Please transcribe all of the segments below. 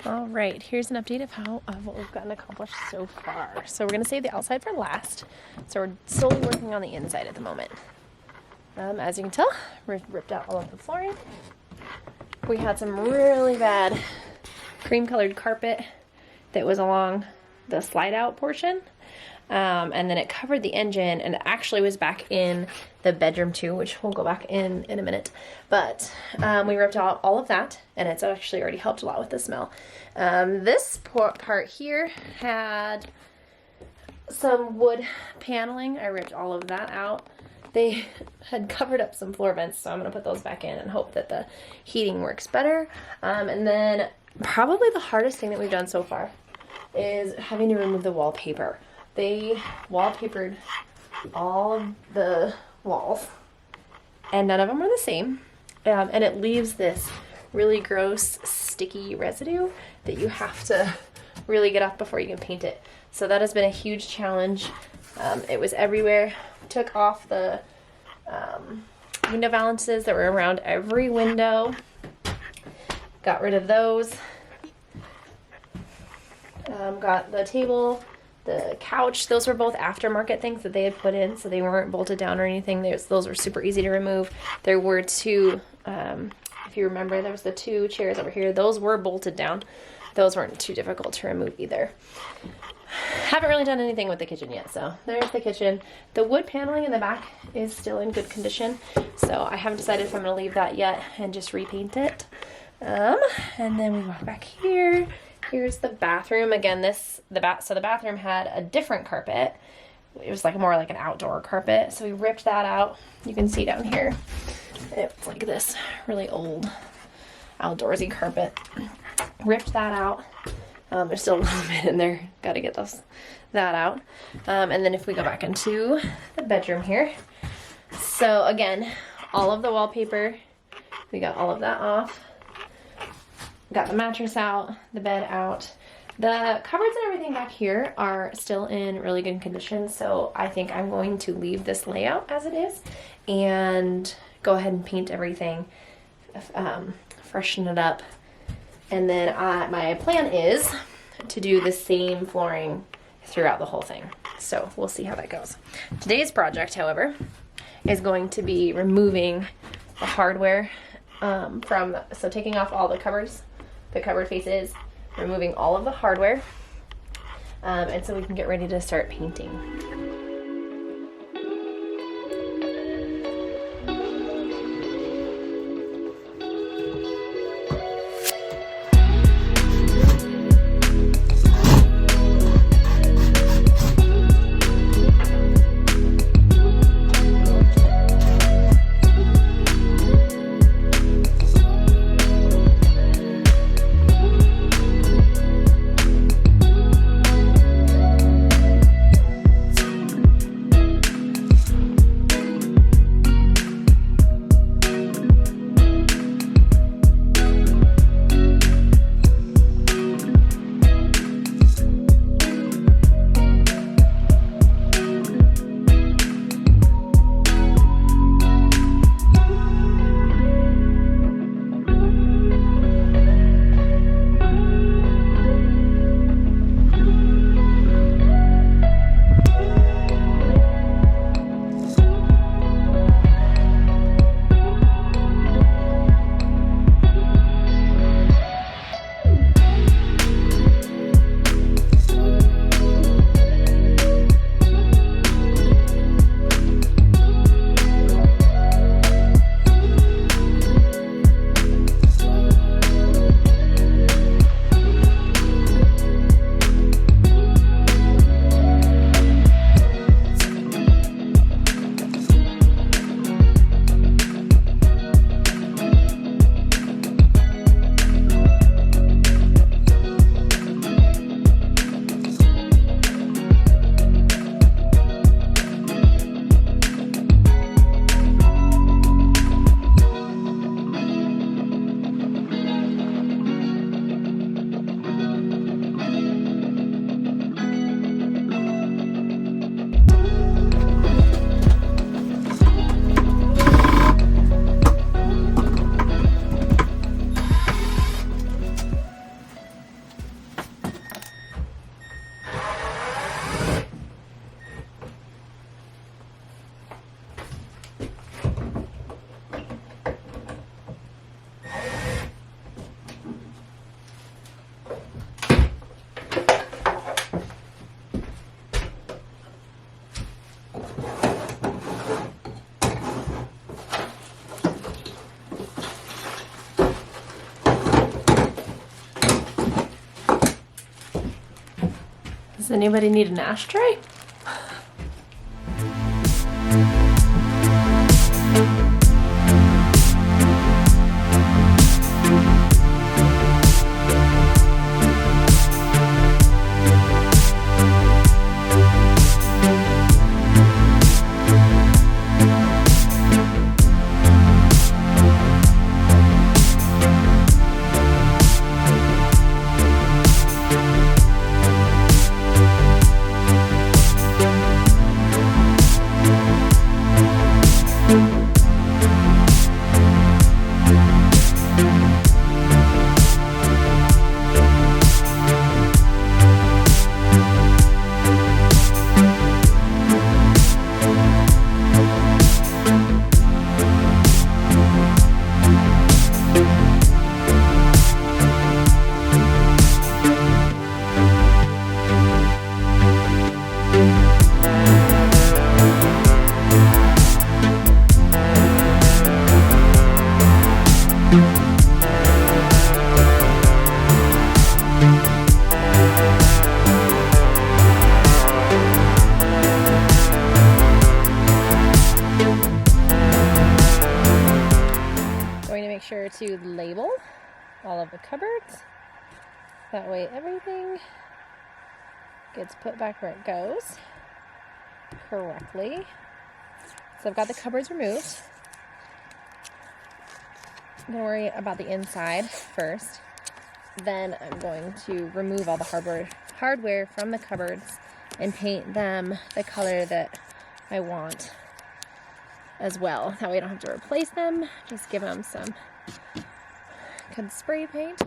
All right, here's an update of what we've gotten accomplished so far. So we're gonna save the outside for last. So we're slowly working on the inside at the moment. As you can tell, we've ripped out all of the flooring. We had some really bad cream colored carpet that was along the slide out portion. And then it covered the engine, and it actually was back in the bedroom too, which we'll go back in a minute. But we ripped out all of that, and it's actually already helped a lot with the smell. This part here had some wood paneling. I ripped all of that out. They had covered up some floor vents, so I'm going to put those back in and hope that the heating works better. And then probably the hardest thing that we've done so far is having to remove the wallpaper. They wallpapered all of the walls, and none of them are the same. And it leaves this really gross, sticky residue that you have to really get off before you can paint it. So that has been a huge challenge. It was everywhere. Took off the window valances that were around every window. Got rid of those. Got the table, the couch. Those were both aftermarket things that they had put in, so they weren't bolted down or anything. Those were super easy to remove. There were two, if you remember, there was the two chairs over here. Those were bolted down. Those weren't too difficult to remove either. Haven't really done anything with the kitchen yet, so there's the kitchen. The wood paneling in the back is still in good condition, so I haven't decided if I'm going to leave that yet and just repaint it. And then we walk back here. Here's the bathroom. Again, so the bathroom had a different carpet. It was more like an outdoor carpet, so we ripped that out. You can see down here, it's like this really old outdoorsy carpet. Ripped that out. There's still a little bit in there. Got to get that out. And then if we go back into the bedroom here. So again, all of the wallpaper, we got all of that off. Got the mattress out, the bed out. The cupboards and everything back here are still in really good condition, so I think I'm going to leave this layout as it is and go ahead and paint everything, freshen it up. And then my plan is to do the same flooring throughout the whole thing. So we'll see how that goes. Today's project, however, is going to be removing the hardware so taking off all the cupboards, the cupboard faces, removing all of the hardware, and so we can get ready to start painting. Does anybody need an ashtray? Sure to label all of the cupboards. That way everything gets put back where it goes correctly. So I've got the cupboards removed. I'm going to worry about the inside first. Then I'm going to remove all the hardware from the cupboards and paint them the color that I want as well. That way I don't have to replace them. Just give them some good spray paint.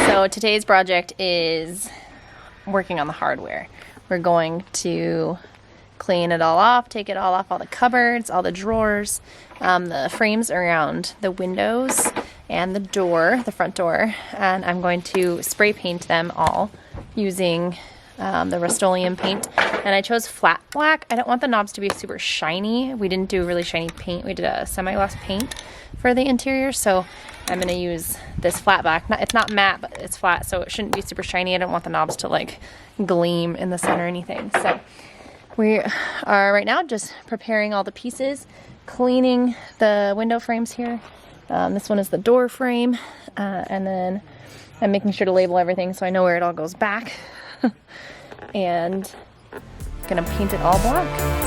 So today's project is working on the hardware. We're going to clean it all off, take it all off, all the cupboards, all the drawers, the frames around the windows and the door, the front door, and I'm going to spray paint them all using the Rust-Oleum paint. And I chose flat black. I don't want the knobs to be super shiny. We didn't do really shiny paint. We did a semi-gloss paint for the interior, so I'm going to use this flat black. It's not matte, but it's flat, so it shouldn't be super shiny. I don't want the knobs to like gleam in the sun or anything. So we are right now just preparing all the pieces, cleaning the window frames here. This one is the door frame, and then I'm making sure to label everything so I know where it all goes back. And gonna paint it all black.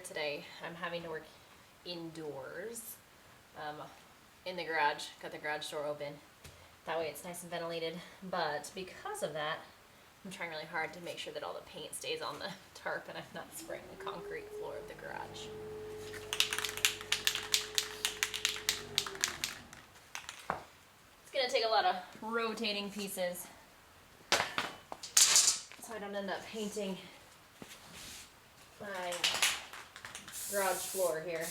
Today I'm having to work indoors in the garage. Got the garage door open, that way it's nice and ventilated, but because of that I'm trying really hard to make sure that all the paint stays on the tarp and I'm not spraying the concrete floor of the garage. It's gonna take a lot of rotating pieces so I don't end up painting my garage floor here.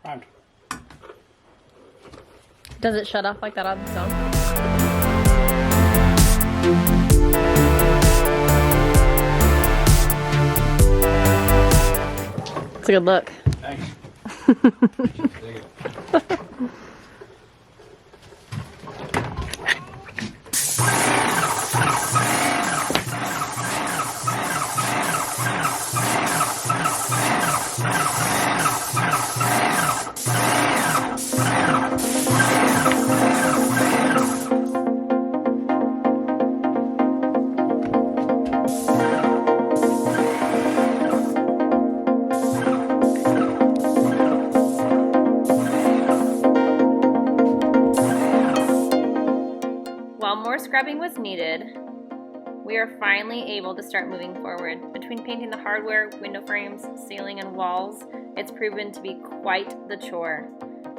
Primed. Does it shut off like that on its own? It's a good look. Thanks. While more scrubbing was needed, we are finally able to start moving forward. Between painting the hardware, window frames, ceiling, and walls, it's proven to be quite the chore.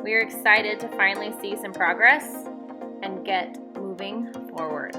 We are excited to finally see some progress and get moving forward.